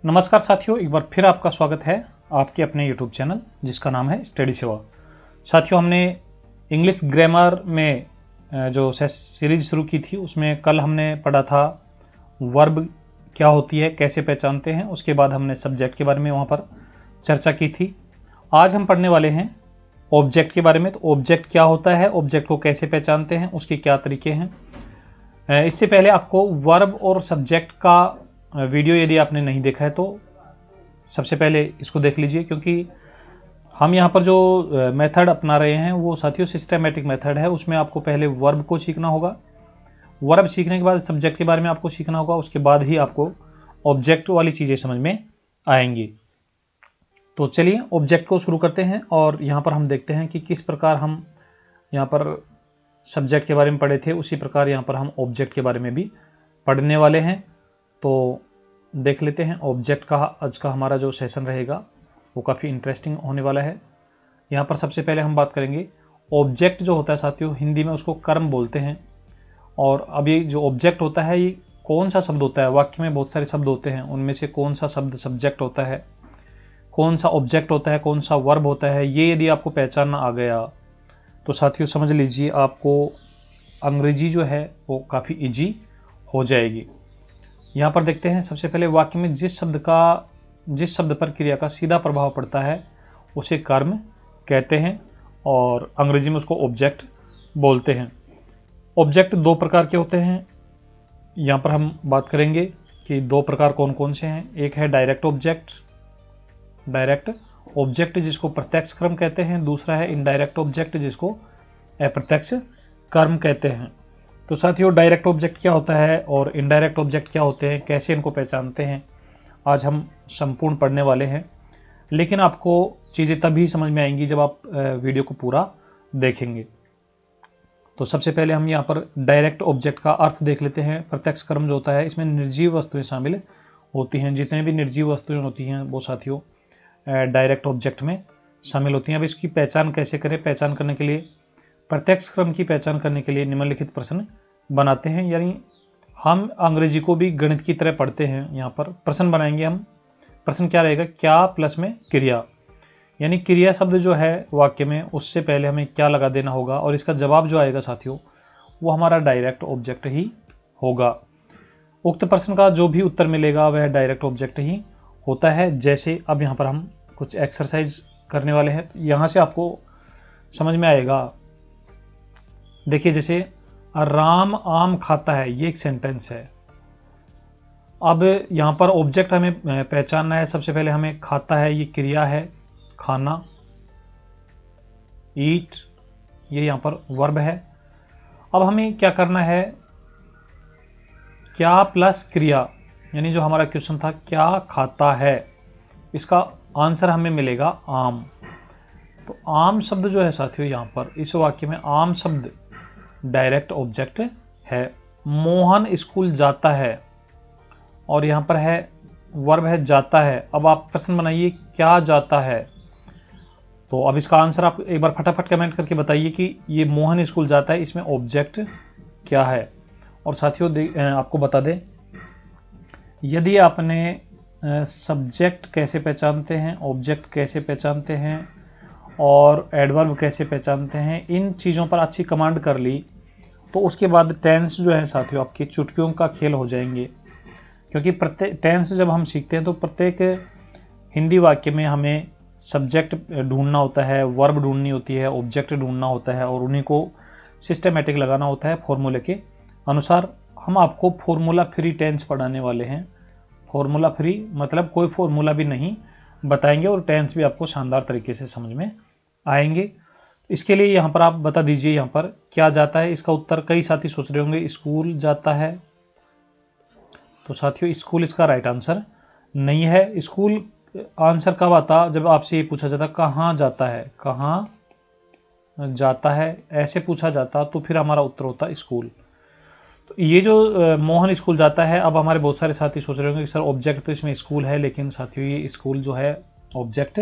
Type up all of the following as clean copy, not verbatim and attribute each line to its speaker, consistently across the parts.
Speaker 1: नमस्कार साथियों, एक बार फिर आपका स्वागत है आपके अपने YouTube चैनल जिसका नाम है स्टडी सेवा। साथियों, हमने इंग्लिश ग्रामर में जो सीरीज शुरू की थी उसमें कल हमने पढ़ा था वर्ब क्या होती है, कैसे पहचानते हैं। उसके बाद हमने सब्जेक्ट के बारे में वहाँ पर चर्चा की थी। आज हम पढ़ने वाले हैं ऑब्जेक्ट के बारे में। तो ऑब्जेक्ट क्या होता है, ऑब्जेक्ट को कैसे पहचानते हैं, उसके क्या तरीके हैं। इससे पहले आपको वर्ब और सब्जेक्ट का वीडियो यदि आपने नहीं देखा है तो सबसे पहले इसको देख लीजिए, क्योंकि हम यहाँ पर जो मेथड अपना रहे हैं वो साथियों सिस्टमेटिक मेथड है। उसमें आपको पहले वर्ब को सीखना होगा, वर्ब सीखने के बाद सब्जेक्ट के बारे में आपको सीखना होगा, उसके बाद ही आपको ऑब्जेक्ट वाली चीज़ें समझ में आएंगी। तो चलिए ऑब्जेक्ट को शुरू करते हैं और यहाँ पर हम देखते हैं कि किस प्रकार हम यहाँ पर सब्जेक्ट के बारे में पढ़े थे उसी प्रकार यहाँ पर हम ऑब्जेक्ट के बारे में भी पढ़ने वाले हैं। तो देख लेते हैं ऑब्जेक्ट का आज का हमारा जो सेशन रहेगा वो काफ़ी इंटरेस्टिंग होने वाला है। यहाँ पर सबसे पहले हम बात करेंगे ऑब्जेक्ट जो होता है साथियों, हिंदी में उसको कर्म बोलते हैं। और अब ये जो ऑब्जेक्ट होता है ये कौन सा शब्द होता है, वाक्य में बहुत सारे शब्द होते हैं, उनमें से कौन सा शब्द सब्जेक्ट होता है, कौन सा ऑब्जेक्ट होता है, कौन सा वर्ब होता है, ये यदि आपको पहचानना आ गया तो साथियों समझ लीजिए आपको अंग्रेजी जो है वो काफ़ी इजी हो जाएगी। यहाँ पर देखते हैं सबसे पहले वाक्य में जिस शब्द पर क्रिया का सीधा प्रभाव पड़ता है उसे कर्म कहते हैं और अंग्रेजी में उसको ऑब्जेक्ट बोलते हैं। ऑब्जेक्ट दो प्रकार के होते हैं। यहाँ पर हम बात करेंगे कि दो प्रकार कौन कौन से हैं। एक है डायरेक्ट ऑब्जेक्ट जिसको प्रत्यक्ष कर्म कहते हैं, दूसरा है इनडायरेक्ट ऑब्जेक्ट जिसको अप्रत्यक्ष कर्म कहते हैं। तो साथियों डायरेक्ट ऑब्जेक्ट क्या होता है और इनडायरेक्ट ऑब्जेक्ट क्या होते हैं, कैसे इनको पहचानते हैं, आज हम संपूर्ण पढ़ने वाले हैं। लेकिन आपको चीज़ें तभी समझ में आएंगी जब आप वीडियो को पूरा देखेंगे। तो सबसे पहले हम यहाँ पर डायरेक्ट ऑब्जेक्ट का अर्थ देख लेते हैं। प्रत्यक्ष कर्म जो होता है इसमें निर्जीव वस्तुएं शामिल होती हैं। जितने भी निर्जीव वस्तुएं होती हैं वो साथियों डायरेक्ट ऑब्जेक्ट में शामिल होती हैं। अब इसकी पहचान कैसे करें, पहचान करने के लिए प्रत्यक्ष क्रम की पहचान करने के लिए निम्नलिखित प्रश्न बनाते हैं। यानी हम अंग्रेजी को भी गणित की तरह पढ़ते हैं। यहाँ पर प्रश्न बनाएंगे हम। प्रश्न क्या रहेगा, क्या प्लस में क्रिया, यानी क्रिया शब्द जो है वाक्य में उससे पहले हमें क्या लगा देना होगा और इसका जवाब जो आएगा साथियों वो हमारा डायरेक्ट ऑब्जेक्ट ही होगा। उक्त प्रश्न का जो भी उत्तर मिलेगा वह डायरेक्ट ऑब्जेक्ट ही होता है। जैसे अब यहाँ पर हम कुछ एक्सरसाइज करने वाले हैं, यहाँ से आपको समझ में आएगा। देखिए जैसे राम आम खाता है, ये एक सेंटेंस है। अब यहां पर ऑब्जेक्ट हमें पहचानना है। सबसे पहले हमें खाता है, ये क्रिया है, खाना, ईट ये यहां पर वर्ब है। अब हमें क्या करना है, क्या प्लस क्रिया, यानी जो हमारा क्वेश्चन था क्या खाता है, इसका आंसर हमें मिलेगा आम। तो आम शब्द जो है साथियों यहां पर इस वाक्य में आम शब्द डायरेक्ट ऑब्जेक्ट है। मोहन स्कूल जाता है और यहां पर है वर्ब है जाता है। अब आप प्रश्न बनाइए क्या जाता है। तो अब इसका आंसर आप एक बार फटाफट कमेंट करके बताइए कि ये मोहन स्कूल जाता है, इसमें ऑब्जेक्ट क्या है। और साथियों आपको बता दें, यदि आपने सब्जेक्ट कैसे पहचानते हैं, ऑब्जेक्ट कैसे पहचानते हैं और एडवर्ब कैसे पहचानते हैं, इन चीज़ों पर अच्छी कमांड कर ली तो उसके बाद टेंस जो है साथियों आपके चुटकियों का खेल हो जाएंगे। क्योंकि प्रत्येक टेंस जब हम सीखते हैं तो प्रत्येक हिंदी वाक्य में हमें सब्जेक्ट ढूंढना होता है, वर्ब ढूंढनी होती है, ऑब्जेक्ट ढूंढना होता है और उन्हीं को सिस्टमेटिक लगाना होता है फॉर्मूले के अनुसार। हम आपको फॉर्मूला फ्री टेंस पढ़ाने वाले हैं। फॉर्मूला फ्री मतलब कोई फॉर्मूला भी नहीं बताएंगे और टेंस भी आपको शानदार तरीके से समझ में आएंगे। इसके लिए यहाँ पर आप बता दीजिए यहाँ पर क्या जाता है। इसका उत्तर कई साथी सोच रहे होंगे स्कूल जाता है। तो साथियों स्कूल इसका राइट आंसर नहीं है। स्कूल आंसर कब आता, जब आपसे ये पूछा जाता कहाँ जाता है, कहाँ जाता है ऐसे पूछा जाता तो फिर हमारा उत्तर होता स्कूल। तो ये जो मोहन स्कूल जाता है, अब हमारे बहुत सारे साथी सोच रहे होंगे कि सर ऑब्जेक्ट तो इसमें स्कूल है, लेकिन साथियों ये स्कूल जो है ऑब्जेक्ट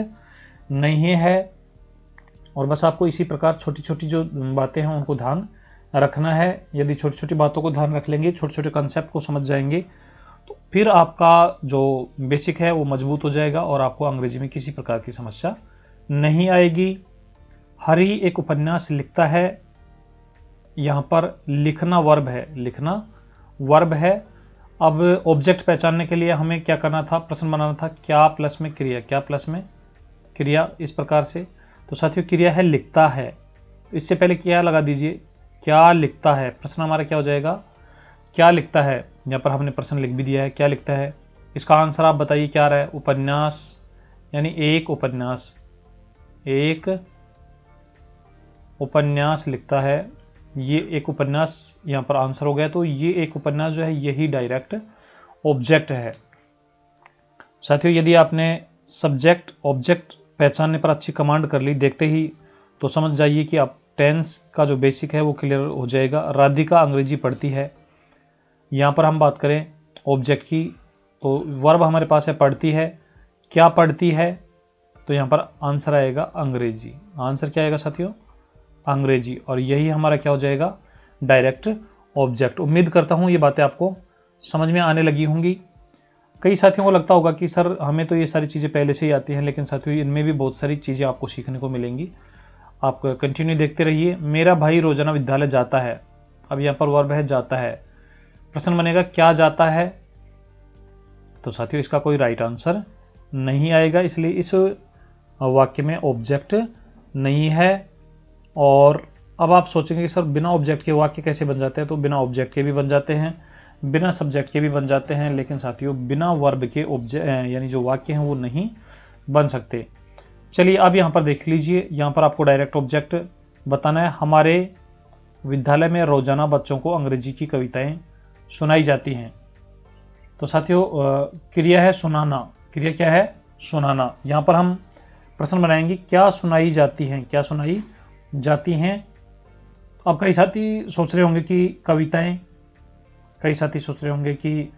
Speaker 1: नहीं है। और बस आपको इसी प्रकार छोटी छोटी जो बातें हैं उनको ध्यान रखना है। यदि छोटी छोटी बातों को ध्यान रख लेंगे, छोटे छोटे कंसेप्ट को समझ जाएंगे तो फिर आपका जो बेसिक है वो मजबूत हो जाएगा और आपको अंग्रेजी में किसी प्रकार की समस्या नहीं आएगी। हरी एक उपन्यास लिखता है, यहां पर लिखना वर्ब है, लिखना वर्ब है। अब ऑब्जेक्ट पहचानने के लिए हमें क्या करना था, प्रश्न बनाना था, क्या प्लस में क्रिया, क्या प्लस में क्रिया, इस प्रकार से। तो साथियों क्रिया है लिखता है, तो इससे पहले क्या लगा दीजिए, क्या लिखता है। प्रश्न हमारा क्या हो जाएगा, क्या लिखता है। यहाँ पर हमने प्रश्न लिख भी दिया है, क्या लिखता है। इसका आंसर आप बताइए क्या रहा है, उपन्यास, यानी एक उपन्यास, एक उपन्यास लिखता है। ये एक उपन्यास यहाँ पर आंसर हो गया। तो ये एक उपन्यास जो है यही डायरेक्ट ऑब्जेक्ट है। साथियों यदि आपने सब्जेक्ट ऑब्जेक्ट पहचानने पर अच्छी कमांड कर ली देखते ही, तो समझ जाइए कि आप टेंस का जो बेसिक है वो क्लियर हो जाएगा। राधिका अंग्रेजी पढ़ती है, यहाँ पर हम बात करें ऑब्जेक्ट की, तो वर्ब हमारे पास है पढ़ती है। क्या पढ़ती है, तो यहाँ पर आंसर आएगा अंग्रेजी। आंसर क्या आएगा साथियों, अंग्रेजी। और यही हमारा क्या हो जाएगा, डायरेक्ट ऑब्जेक्ट। उम्मीद करता हूँ ये बातें आपको समझ में आने लगी होंगी। कई साथियों को लगता होगा कि सर हमें तो ये सारी चीज़ें पहले से ही आती हैं, लेकिन साथियों इनमें भी बहुत सारी चीज़ें आपको सीखने को मिलेंगी। आप कंटिन्यू देखते रहिए। मेरा भाई रोजाना विद्यालय जाता है, अब यहाँ पर वर्ब है जाता है। प्रश्न बनेगा क्या जाता है, तो साथियों इसका कोई राइट आंसर नहीं आएगा, इसलिए इस वाक्य में ऑब्जेक्ट नहीं है। और अब आप सोचेंगे कि सर बिना ऑब्जेक्ट के वाक्य कैसे बन जाते हैं, तो बिना ऑब्जेक्ट के भी बन जाते हैं, बिना सब्जेक्ट के भी बन जाते हैं, लेकिन साथियों बिना वर्ब के ऑब्जेक्ट यानी जो वाक्य हैं वो नहीं बन सकते। चलिए अब यहाँ पर देख लीजिए, यहाँ पर आपको डायरेक्ट ऑब्जेक्ट बताना है। हमारे विद्यालय में रोजाना बच्चों को अंग्रेजी की कविताएं सुनाई जाती हैं। तो साथियों क्रिया है सुनाना, क्रिया क्या है, सुनाना। यहाँ पर हम प्रश्न बनाएंगे क्या सुनाई जाती हैं, क्या सुनाई जाती हैं। अब कई साथी सोच रहे होंगे कि कविताएं, कई साथी सोच रहे होंगे कि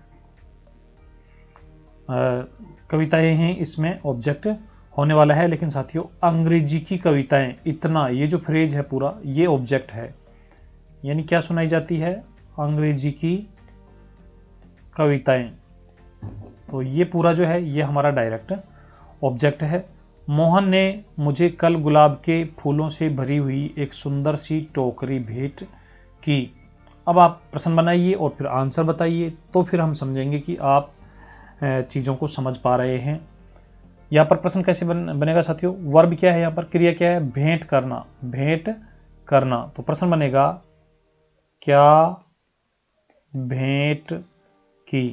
Speaker 1: कविताएं हैं, इसमें ऑब्जेक्ट होने वाला है, लेकिन साथियों अंग्रेजी की कविताएं, इतना ये जो फ्रेज है पूरा ये ऑब्जेक्ट है। यानी क्या सुनाई जाती है, अंग्रेजी की कविताएं। तो ये पूरा जो है ये हमारा डायरेक्ट ऑब्जेक्ट है। मोहन ने मुझे कल गुलाब के फूलों से भरी हुई एक सुंदर सी टोकरी भेंट की। अब आप प्रश्न बनाइए और फिर आंसर बताइए, तो फिर हम समझेंगे कि आप चीज़ों को समझ पा रहे हैं। यहाँ पर प्रश्न कैसे बनेगा साथियों, वर्ब क्या है, यहाँ पर क्रिया क्या है, भेंट करना, भेंट करना। तो प्रश्न बनेगा क्या भेंट की,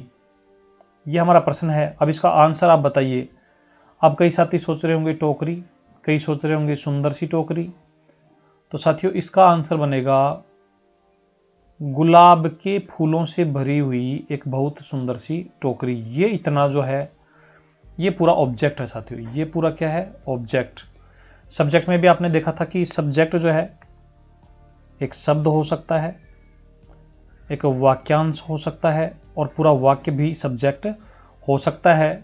Speaker 1: ये हमारा प्रश्न है। अब इसका आंसर आप बताइए। अब कई साथी सोच रहे होंगे टोकरी, कई सोच रहे होंगे सुंदर सी टोकरी। तो साथियों इसका आंसर बनेगा गुलाब के फूलों से भरी हुई एक बहुत सुंदर सी टोकरी। ये इतना जो है ये पूरा ऑब्जेक्ट है साथियों, ये पूरा क्या है, ऑब्जेक्ट। सब्जेक्ट में भी आपने देखा था कि सब्जेक्ट जो है एक शब्द हो सकता है, एक वाक्यांश हो सकता है, और पूरा वाक्य भी सब्जेक्ट हो सकता है।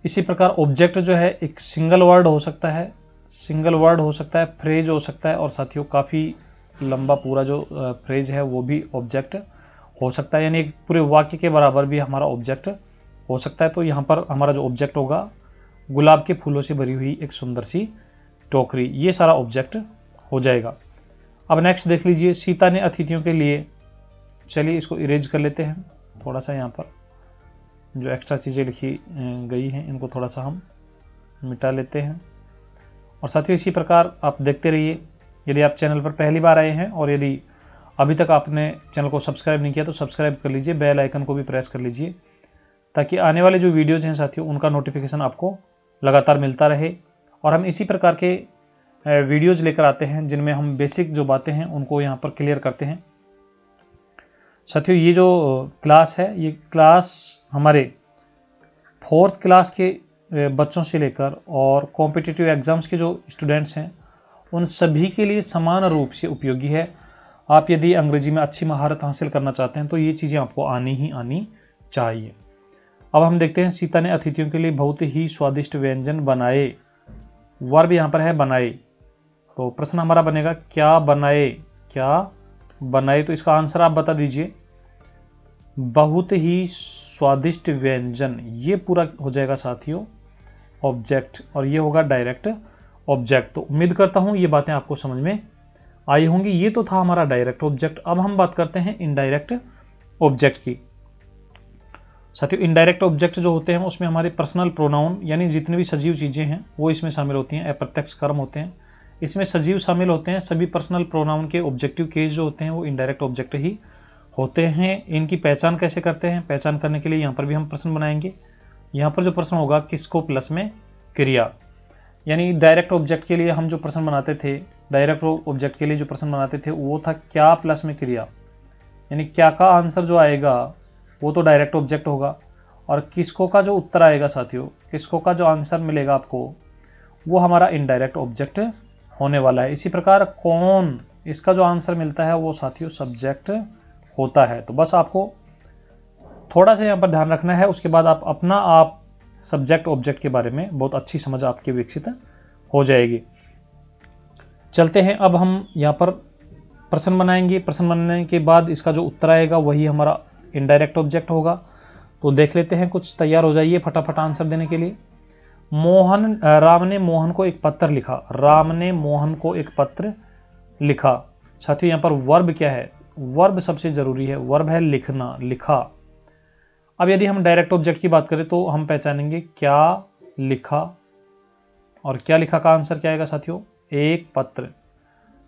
Speaker 1: इसी प्रकार ऑब्जेक्ट जो है एक सिंगल वर्ड हो सकता है, सिंगल वर्ड हो सकता है, फ्रेज हो सकता है, और साथियों काफ़ी लंबा पूरा जो फ्रेज है वो भी ऑब्जेक्ट हो सकता है, यानी एक पूरे वाक्य के बराबर भी हमारा ऑब्जेक्ट हो सकता है। तो यहाँ पर हमारा जो ऑब्जेक्ट होगा गुलाब के फूलों से भरी हुई एक सुंदर सी टोकरी, ये सारा ऑब्जेक्ट हो जाएगा। अब नेक्स्ट देख लीजिए, सीता ने अतिथियों के लिए, चलिए इसको इरेज कर लेते हैं थोड़ा सा, यहाँ पर जो एक्स्ट्रा चीज़ें लिखी गई हैं इनको थोड़ा सा हम मिटा लेते हैं। और साथियों इसी प्रकार आप देखते रहिए। यदि आप चैनल पर पहली बार आए हैं और यदि अभी तक आपने चैनल को सब्सक्राइब नहीं किया तो सब्सक्राइब कर लीजिए, बेल आइकन को भी प्रेस कर लीजिए, ताकि आने वाले जो वीडियोज़ हैं साथियों उनका नोटिफिकेशन आपको लगातार मिलता रहे। और हम इसी प्रकार के वीडियोज़ लेकर आते हैं जिनमें हम बेसिक जो बातें हैं उनको यहाँ पर क्लियर करते हैं। साथियों ये जो क्लास है ये क्लास हमारे 4th क्लास के बच्चों से लेकर और कॉम्पिटिटिव एग्जाम्स के जो स्टूडेंट्स हैं उन सभी के लिए समान रूप से उपयोगी है। आप यदि अंग्रेजी में अच्छी महारत हासिल करना चाहते हैं तो ये चीज़ें आपको आनी ही आनी चाहिए। अब हम देखते हैं, सीता ने अतिथियों के लिए बहुत ही स्वादिष्ट व्यंजन बनाए। वर्ब यहाँ पर है बनाए। तो प्रश्न हमारा बनेगा क्या बनाए, क्या बनाए। तो इसका आंसर आप बता दीजिए। बहुत ही स्वादिष्ट व्यंजन, ये पूरा हो जाएगा साथियों ऑब्जेक्ट, और ये होगा डायरेक्ट ऑब्जेक्ट। तो उम्मीद करता हूं ये बातें आपको समझ में आई होंगी। ये तो था हमारा डायरेक्ट ऑब्जेक्ट। अब हम बात करते हैं इनडायरेक्ट ऑब्जेक्ट की। साथियों इनडायरेक्ट ऑब्जेक्ट जो होते हैं उसमें हमारे पर्सनल प्रोनाउन यानी जितनी भी सजीव चीजें हैं वो इसमें शामिल होती हैं, अप्रत्यक्ष कर्म होते हैं, इसमें सजीव शामिल होते हैं। सभी पर्सनल प्रोनाउन के ऑब्जेक्टिव केस जो होते हैं वो इनडायरेक्ट ऑब्जेक्ट ही होते हैं। इनकी पहचान कैसे करते हैं? पहचान करने के लिए यहाँ पर भी हम प्रश्न बनाएंगे। यहाँ पर जो प्रश्न होगा किसको प्लस में क्रिया, यानी डायरेक्ट ऑब्जेक्ट के लिए हम जो प्रश्न बनाते थे, डायरेक्ट ऑब्जेक्ट के लिए जो प्रश्न बनाते थे वो था क्या प्लस में क्रिया, यानी क्या का आंसर जो आएगा वो तो डायरेक्ट ऑब्जेक्ट होगा, और किसको का जो उत्तर आएगा साथियों, किसको का जो आंसर मिलेगा आपको वो हमारा इनडायरेक्ट ऑब्जेक्ट होने वाला है। इसी प्रकार कौन, इसका जो आंसर मिलता है वो साथियों सब्जेक्ट होता है। तो बस आपको थोड़ा सा यहाँ पर ध्यान रखना है, उसके बाद आप सब्जेक्ट ऑब्जेक्ट के बारे में बहुत अच्छी समझ आपकी विकसित हो जाएगी। चलते हैं अब हम यहाँ पर प्रश्न बनाएंगे। प्रश्न बनाने के बाद इसका जो उत्तर आएगा वही हमारा इनडायरेक्ट ऑब्जेक्ट होगा। तो देख लेते हैं, कुछ तैयार हो जाइए फटाफट आंसर देने के लिए। राम ने मोहन को एक पत्र लिखा। राम ने मोहन को एक पत्र लिखा। साथियों यहाँ पर वर्ब क्या है? वर्ब सबसे जरूरी है, वर्ब है लिखना, लिखा। अब यदि हम डायरेक्ट ऑब्जेक्ट की बात करें तो हम पहचानेंगे क्या लिखा, और क्या लिखा का आंसर क्या आएगा साथियों? एक पत्र।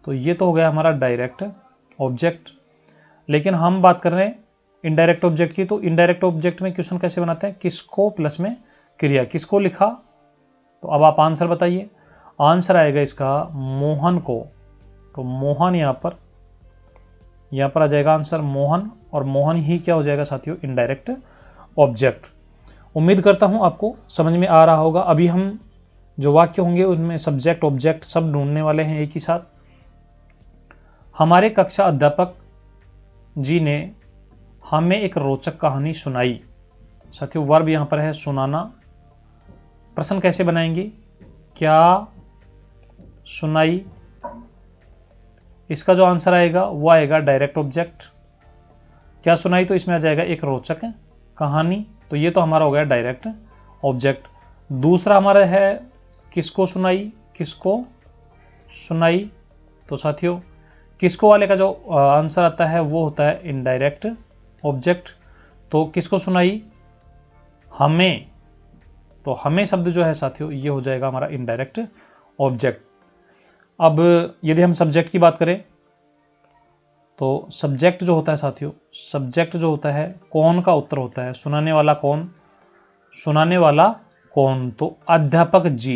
Speaker 1: तो ये तो हो गया हमारा डायरेक्ट ऑब्जेक्ट। लेकिन हम बात कर रहे हैं इनडायरेक्ट ऑब्जेक्ट की। तो इनडायरेक्ट ऑब्जेक्ट में क्वेश्चन कैसे बनाते हैं? किसको प्लस में क्रिया, किसको लिखा। तो अब आप आंसर बताइए। आंसर आएगा इसका मोहन को। तो मोहन यहाँ पर आ जाएगा आंसर मोहन, और मोहन ही क्या हो जाएगा साथियों? Indirect object. उम्मीद करता हूं आपको समझ में आ रहा होगा। अभी हम जो वाक्य होंगे उनमें सब्जेक्ट ऑब्जेक्ट सब ढूंढने वाले हैं एक ही साथ। हमारे कक्षा अध्यापक जी ने हमें एक रोचक कहानी सुनाई। साथियों वर्ब यहां पर है सुनाना। प्रश्न कैसे बनाएंगे? क्या सुनाई, इसका जो आंसर आएगा वो आएगा डायरेक्ट ऑब्जेक्ट। क्या सुनाई तो इसमें आ जाएगा एक रोचक कहानी। तो ये तो हमारा हो गया डायरेक्ट ऑब्जेक्ट। दूसरा हमारा है किसको सुनाई, किसको सुनाई। तो साथियों किसको वाले का जो आंसर आता है वो होता है इनडायरेक्ट ऑब्जेक्ट। तो किसको सुनाई? हमें। तो हमें शब्द जो है साथियों ये हो जाएगा हमारा इनडायरेक्ट ऑब्जेक्ट। अब यदि हम सब्जेक्ट की बात करें तो सब्जेक्ट जो होता है साथियों, सब्जेक्ट जो होता है कौन का उत्तर होता है। सुनाने वाला कौन, सुनाने वाला कौन। तो अध्यापक जी,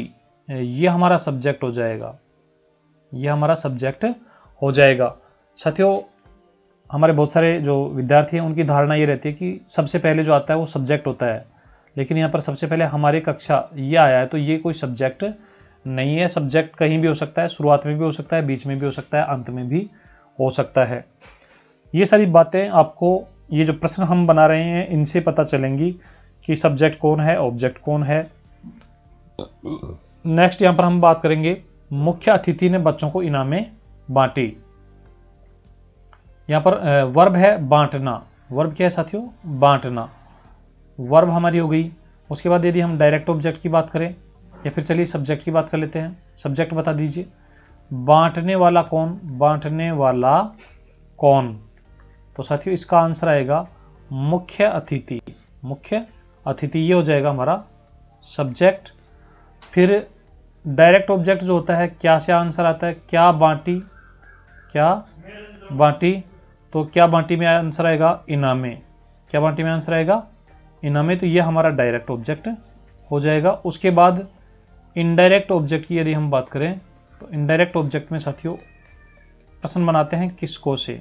Speaker 1: ये हमारा सब्जेक्ट हो जाएगा, ये हमारा सब्जेक्ट हो जाएगा। साथियों हमारे बहुत सारे जो विद्यार्थी हैं उनकी धारणा ये रहती है कि सबसे पहले जो आता है वो सब्जेक्ट होता है, लेकिन यहाँ पर सबसे पहले हमारी कक्षा ये आया है तो ये कोई सब्जेक्ट नहीं है। सब्जेक्ट कहीं भी हो सकता है, शुरुआत में भी हो सकता है, बीच में भी हो सकता है, अंत में भी हो सकता है। ये सारी बातें आपको, ये जो प्रश्न हम बना रहे हैं इनसे पता चलेंगी कि सब्जेक्ट कौन है, ऑब्जेक्ट कौन है। नेक्स्ट यहां पर हम बात करेंगे मुख्य अतिथि ने बच्चों को इनामें बांटी। यहां पर वर्ब है बांटना। वर्ब क्या है साथियों? बांटना। वर्ब हमारी हो गई। उसके बाद यदि हम डायरेक्ट ऑब्जेक्ट की बात करें, या फिर चलिए सब्जेक्ट की बात कर लेते हैं। सब्जेक्ट बता दीजिए। बांटने वाला कौन, बांटने वाला कौन। तो साथियों इसका आंसर आएगा मुख्य अतिथि। मुख्य अतिथि ये हो जाएगा हमारा सब्जेक्ट। फिर डायरेक्ट ऑब्जेक्ट जो होता है क्या से आंसर आता है? क्या बांटी, क्या बांटी। तो क्या बांटी में आंसर आएगा इनामे। क्या बांटी में आंसर आएगा इनामे। तो ये हमारा डायरेक्ट ऑब्जेक्ट हो जाएगा। उसके बाद इनडायरेक्ट ऑब्जेक्ट की यदि हम बात करें तो इनडायरेक्ट ऑब्जेक्ट में साथियों प्रश्न बनाते हैं किसको से।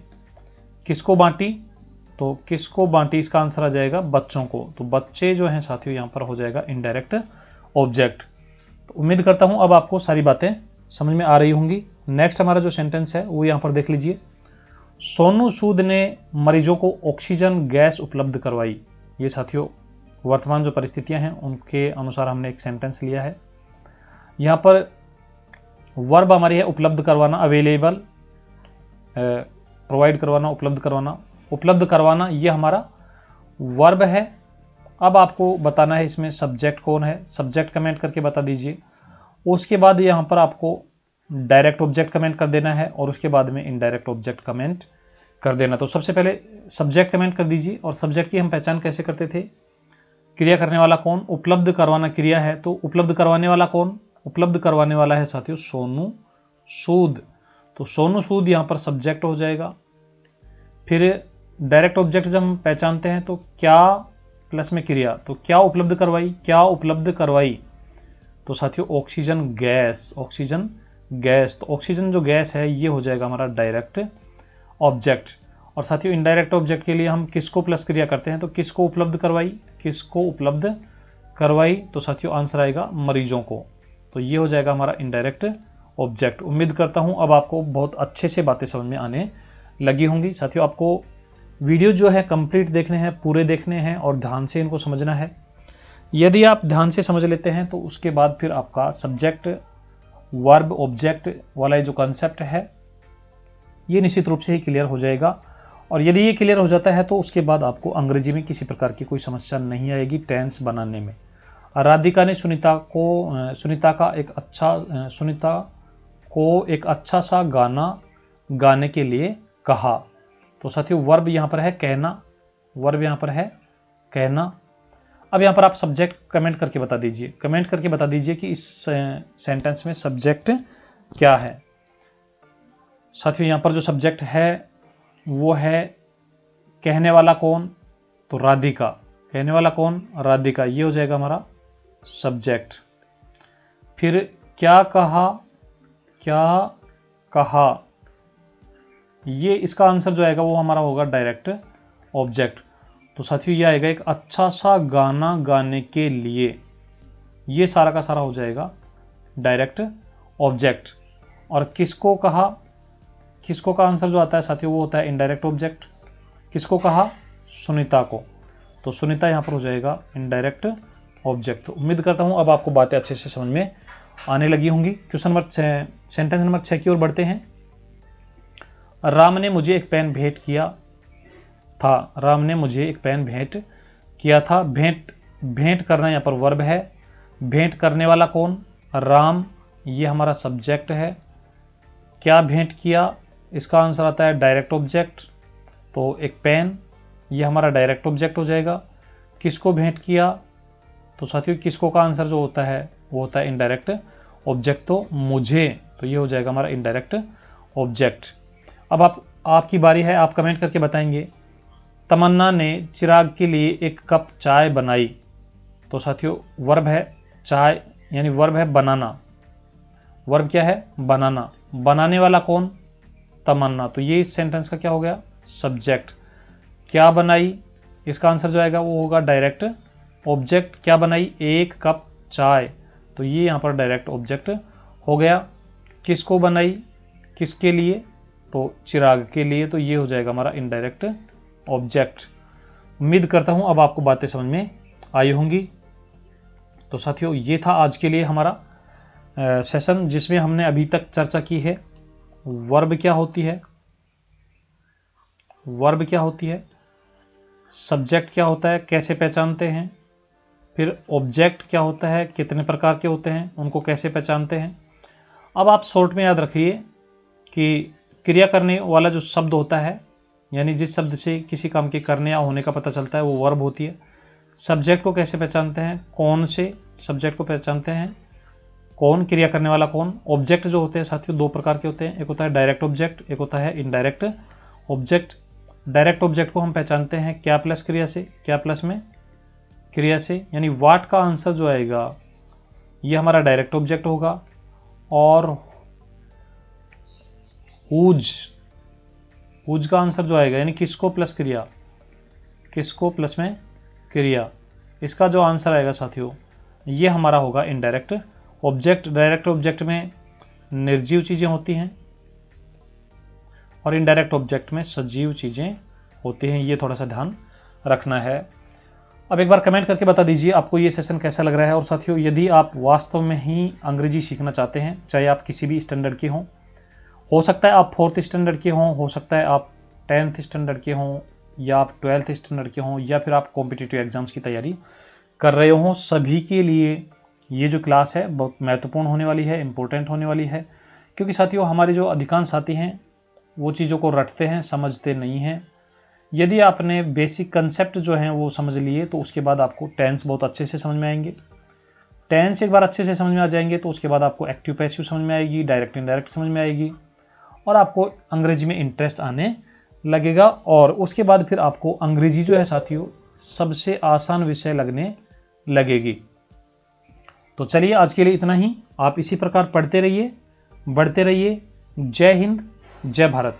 Speaker 1: किसको बांटी, तो किसको बांटी इसका आंसर आ जाएगा बच्चों को। तो बच्चे जो हैं साथियों यहां पर हो जाएगा इनडायरेक्ट ऑब्जेक्ट। तो उम्मीद करता हूं अब आपको सारी बातें समझ में आ रही होंगी। नेक्स्ट हमारा जो सेंटेंस है वो यहां पर देख लीजिए। सोनू सूद ने मरीजों को ऑक्सीजन गैस उपलब्ध करवाई। ये साथियों वर्तमान जो परिस्थितियां हैं उनके अनुसार हमने एक सेंटेंस लिया है। यहां पर वर्ब हमारी है उपलब्ध करवाना, अवेलेबल, प्रोवाइड करवाना, उपलब्ध करवाना। उपलब्ध करवाना ये हमारा वर्ब है। अब आपको बताना है इसमें सब्जेक्ट कौन है, सब्जेक्ट कमेंट करके बता दीजिए। उसके बाद यहाँ पर आपको डायरेक्ट ऑब्जेक्ट कमेंट कर देना है और उसके बाद में इनडायरेक्ट ऑब्जेक्ट कमेंट कर देना। तो सबसे पहले सब्जेक्ट कमेंट कर दीजिए। और सब्जेक्ट की हम पहचान कैसे करते थे, क्रिया करने वाला कौन, उपलब्ध करवाना क्रिया है, तो उपलब्ध करवाने वाला कौन, उपलब्ध करवाने वाला है साथियों सोनू सूद। तो सोनू सूद यहाँ पर सब्जेक्ट हो जाएगा। फिर डायरेक्ट ऑब्जेक्ट जब हम पहचानते हैं तो क्या प्लस में क्रिया, तो क्या उपलब्ध करवाई, क्या उपलब्ध करवाई, तो साथियों ऑक्सीजन गैस, ऑक्सीजन गैस। तो ऑक्सीजन जो गैस है ये हो जाएगा हमारा डायरेक्ट ऑब्जेक्ट। और साथियों इनडायरेक्ट ऑब्जेक्ट के लिए हम किसको प्लस क्रिया करते हैं, तो किसको उपलब्ध करवाई, किसको उपलब्ध करवाई, तो साथियों आंसर आएगा मरीजों को। तो ये हो जाएगा हमारा इनडायरेक्ट ऑब्जेक्ट। उम्मीद करता हूं अब आपको बहुत अच्छे से बातें समझ में आने लगी होंगी। साथियों आपको वीडियो जो है कंप्लीट देखने हैं, पूरे देखने हैं और ध्यान से इनको समझना है। यदि आप ध्यान से समझ लेते हैं तो उसके बाद फिर आपका सब्जेक्ट वर्ब ऑब्जेक्ट वाला जो कॉन्सेप्ट है ये निश्चित रूप से ही क्लियर हो जाएगा। और यदि ये क्लियर हो जाता है तो उसके बाद आपको अंग्रेजी में किसी प्रकार की कोई समस्या नहीं आएगी टेंस बनाने में। राधिका ने सुनीता को एक अच्छा सा गाना गाने के लिए कहा। तो साथियों वर्ब यहाँ पर है कहना, वर्ब यहाँ पर है कहना। अब यहाँ पर आप सब्जेक्ट कमेंट करके बता दीजिए, कमेंट करके बता दीजिए कि इस सेंटेंस में सब्जेक्ट क्या है। साथियों यहाँ पर जो सब्जेक्ट है वो है कहने वाला कौन, तो राधिका, कहने वाला कौन, राधिका, ये हो जाएगा हमारा सब्जेक्ट। फिर क्या कहा, क्या कहा, ये इसका आंसर जो आएगा वो हमारा होगा डायरेक्ट ऑब्जेक्ट। तो साथियों ये आएगा एक अच्छा सा गाना गाने के लिए, ये सारा का सारा हो जाएगा डायरेक्ट ऑब्जेक्ट। और किसको कहा, किसको का आंसर जो आता है साथियों वो होता है इनडायरेक्ट ऑब्जेक्ट। किसको कहा, सुनीता को, तो सुनीता यहाँ पर हो जाएगा इनडायरेक्ट ऑब्जेक्ट। तो उम्मीद करता हूँ अब आपको बातें अच्छे से समझ में आने लगी होंगी। क्वेश्चन नंबर 6, सेंटेंस नंबर 6 की ओर बढ़ते हैं। राम ने मुझे एक पेन भेंट किया था, राम ने मुझे एक पेन भेंट किया था। भेंट, भेंट करना यहाँ पर वर्ब है। भेंट करने वाला कौन, राम, ये हमारा सब्जेक्ट है। क्या भेंट किया, इसका आंसर आता है डायरेक्ट ऑब्जेक्ट। तो एक पेन, ये हमारा डायरेक्ट ऑब्जेक्ट हो जाएगा। किसको भेंट किया, तो साथियों किसको का आंसर जो होता है वो होता है इनडायरेक्ट ऑब्जेक्ट। तो मुझे, तो ये हो जाएगा हमारा इनडायरेक्ट ऑब्जेक्ट। अब आपकी बारी है, आप कमेंट करके बताएंगे। तमन्ना ने चिराग के लिए एक कप चाय बनाई। तो साथियों वर्ब है चाय, यानी वर्ब है बनाना। वर्ब क्या है, बनाना। बनाने वाला कौन, तमन्ना। तो ये इस सेंटेंस का क्या हो गया, सब्जेक्ट। क्या बनाई, इसका आंसर जो आएगा वो होगा डायरेक्ट ऑब्जेक्ट। क्या बनाई, एक कप चाय, तो ये यहाँ पर डायरेक्ट ऑब्जेक्ट हो गया। किसको बनाई, किसके लिए, तो चिराग के लिए, तो ये हो जाएगा हमारा इनडायरेक्ट ऑब्जेक्ट। उम्मीद करता हूं अब आपको बातें समझ में आई होंगी। तो साथियों ये था आज के लिए हमारा सेशन जिसमें हमने अभी तक चर्चा की है वर्ब क्या होती है, वर्ब क्या होती है, सब्जेक्ट क्या होता है, कैसे पहचानते हैं, फिर ऑब्जेक्ट क्या होता है, कितने प्रकार के होते हैं, उनको कैसे पहचानते हैं। अब आप शॉर्ट में याद रखिए कि क्रिया करने वाला जो शब्द होता है, यानी जिस शब्द से किसी काम के करने या होने का पता चलता है वो वर्ब होती है। सब्जेक्ट को कैसे पहचानते हैं, कौन से सब्जेक्ट को पहचानते हैं, कौन, क्रिया करने वाला कौन। ऑब्जेक्ट जो होते हैं साथियों दो प्रकार के होते हैं, एक होता है डायरेक्ट ऑब्जेक्ट, एक होता है इनडायरेक्ट ऑब्जेक्ट। डायरेक्ट ऑब्जेक्ट को हम पहचानते हैं क्या प्लस क्रिया से, क्या प्लस में क्रिया से, यानी वाट का आंसर जो आएगा ये हमारा डायरेक्ट ऑब्जेक्ट होगा। और हुज, हुज का आंसर जो आएगा यानी किसको प्लस क्रिया, किसको प्लस में क्रिया, इसका जो आंसर आएगा साथियों ये हमारा होगा इनडायरेक्ट ऑब्जेक्ट। डायरेक्ट ऑब्जेक्ट में निर्जीव चीजें होती हैं और इनडायरेक्ट ऑब्जेक्ट में सजीव चीजें होती हैं, ये थोड़ा सा ध्यान रखना है। अब एक बार कमेंट करके बता दीजिए आपको ये सेशन कैसा लग रहा है। और साथियों यदि आप वास्तव में ही अंग्रेजी सीखना चाहते हैं, चाहे आप किसी भी स्टैंडर्ड के हों, हो सकता है आप 4th स्टैंडर्ड के हों, हो सकता है आप 10th स्टैंडर्ड के हों, या आप 12th स्टैंडर्ड के हों या फिर आप कॉम्पिटिटिव एग्जाम्स की तैयारी कर रहे हों, सभी के लिए ये जो क्लास है बहुत महत्वपूर्ण होने वाली है, इम्पोर्टेंट होने वाली है। क्योंकि साथियों हमारे जो अधिकांश साथी हैं वो चीज़ों को रटते हैं, समझते नहीं हैं। यदि आपने बेसिक कंसेप्ट जो हैं वो समझ लिए तो उसके बाद आपको टेंस बहुत अच्छे से समझ में आएंगे। टेंस एक बार अच्छे से समझ में आ जाएंगे तो उसके बाद आपको एक्टिव पैसिव समझ में आएगी, डायरेक्ट इनडायरेक्ट समझ में आएगी और आपको अंग्रेजी में इंटरेस्ट आने लगेगा। और उसके बाद फिर आपको अंग्रेजी जो है साथियों सबसे आसान विषय लगने लगेगी। तो चलिए आज के लिए इतना ही। आप इसी प्रकार पढ़ते रहिए, बढ़ते रहिए। जय हिंद, जय भारत।